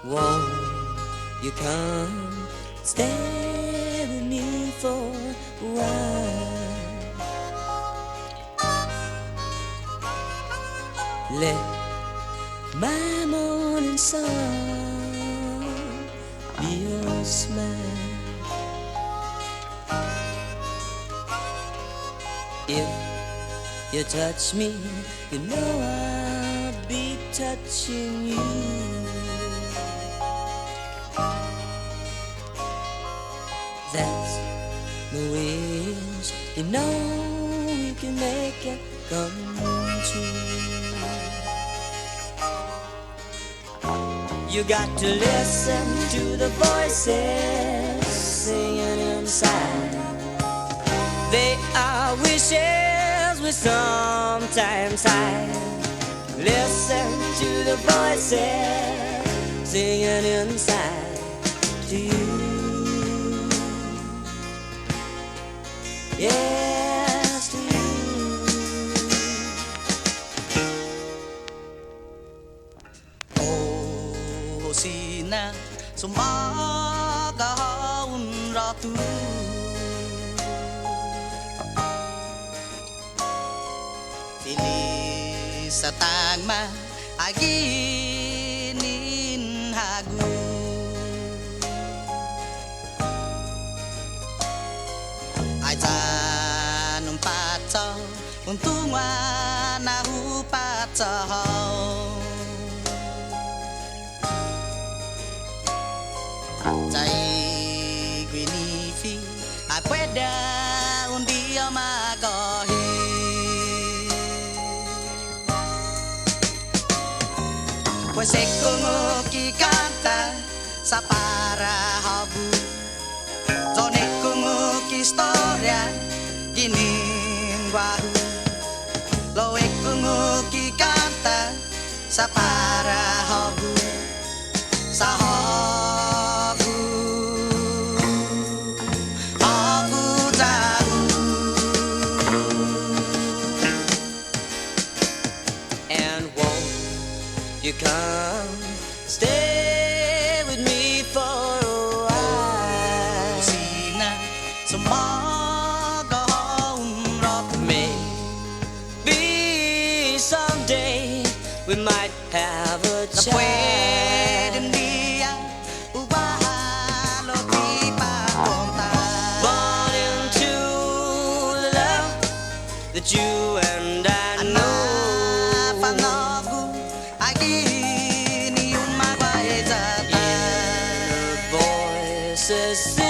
Won't you come stay with me for a while? Let my morning sun be your smile. If you touch me, you know I'll be touching you. That's my wish, you know we can make it come true. You got to listen to the voices singing inside. They are wishes we sometimes hide. Listen to the voices singing inside to you. Yes, to you. Oh, sina sumagahaon ratu. Sa tagma aginin hagu ay tanong patso untungan na hupatso tay gwinifi ay pwede undi magohi. Pues como que canta sa para habu, zone como que historia ginin guaru, lo como que canta sa para habu, sa habu, habu tahu. And won't you come stay with me for a while? Sina sumagahaon ratu. Maybe someday we might have a Na child. pwedeng diya ubahalo di papunta. Born into the love that you and I know. Panagu agini yung magway Voices sing